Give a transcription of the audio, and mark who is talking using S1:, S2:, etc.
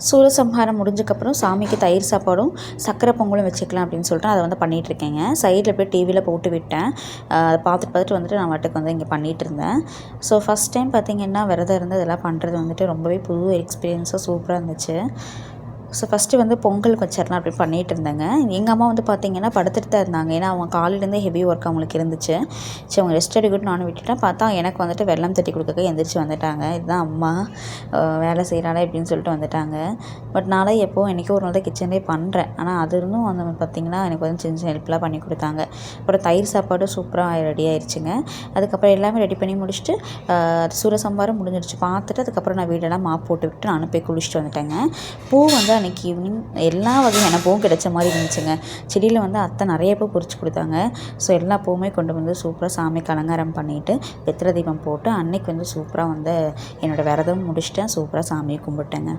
S1: சூரசம்ஹாரம் முடிஞ்சக்கப்புறம் சாமிக்கு தயிர் சாப்பாடும் சக்கரை பொங்கலும் வச்சுக்கலாம் அப்படின்னு சொல்லிட்டு அதை வந்து பண்ணிகிட்ருக்கேங்க. சைடில் போய் டிவியில் போட்டு விட்டேன். அதை பார்த்துட்டு வந்துட்டு நான் வாட்டுக்கு வந்து இங்கே பண்ணிகிட்டு இருந்தேன். ஸோ ஃபஸ்ட் டைம் பார்த்திங்கன்னா விரதம் இருந்து இதெல்லாம் பண்ணுறது வந்துட்டு ரொம்பவே புது எக்ஸ்பீரியன்ஸாக சூப்பராக இருந்துச்சு. ஸோ ஃபஸ்ட்டு வந்து பொங்கல் வச்சிடலாம் அப்படின்னு பண்ணிகிட்டு இருந்தேங்க. எங்கள் அம்மா வந்து பார்த்திங்கன்னா படுத்துட்டு தான் இருந்தாங்க. ஏன்னா அவங்க காலையிலேருந்தே ஹெவி ஒர்க் அவங்களுக்கு இருந்துச்சு. சரி அவங்க ரெஸ்ட் எடுக்கட்டும் நானும் விட்டுட்டேன். பார்த்தா எனக்கு வந்துட்டு வெல்லம் தட்டி கொடுக்க எந்திரிச்சு வந்துட்டாங்க. இதுதான் அம்மா வேலை செய்கிறாளே அப்படின்னு சொல்லிட்டு வந்துட்டாங்க. பட் நான்லாம் எப்போவும் என்றைக்கோ ஒரு நாள் தான் கிச்சன்லேயே பண்ணுறேன். ஆனால் அது இருந்தும் வந்து பார்த்திங்கன்னா எனக்கு வந்து சின்ன சின்ன ஹெல்ப்லாம் பண்ணி கொடுத்தாங்க. அப்புறம் தயிர் சாப்பாடு சூப்பராக ரெடி ஆயிடுச்சுங்க. அதுக்கப்புறம் எல்லாமே ரெடி பண்ணி முடிச்சுட்டு சூரசம்ஹாரம் முடிஞ்சிடுச்சு. பார்த்துட்டு அதுக்கப்புறம் நான் வீடெல்லாம் மாப் போட்டு விட்டு நானும் போய் குளிச்சுட்டு வந்துட்டேங்க. பூ வந்து அன்றைக்கி ஈவினிங் எல்லா வகையான பூவும் கிடைச்ச மாதிரி இருந்துச்சுங்க. செடியில் வந்து அத்தை நிறைய பூ பறித்து கொடுத்தாங்க. ஸோ எல்லா பூவுமே கொண்டு வந்து சூப்பராக சாமிக்கு அலங்காரம் பண்ணிவிட்டு வெத்தலை தீபம் போட்டு அன்றைக்கி வந்து சூப்பராக வந்து என்னோடய விரதம் முடிச்சுட்டேன். சூப்பராக சாமியை கும்பிட்டேங்க.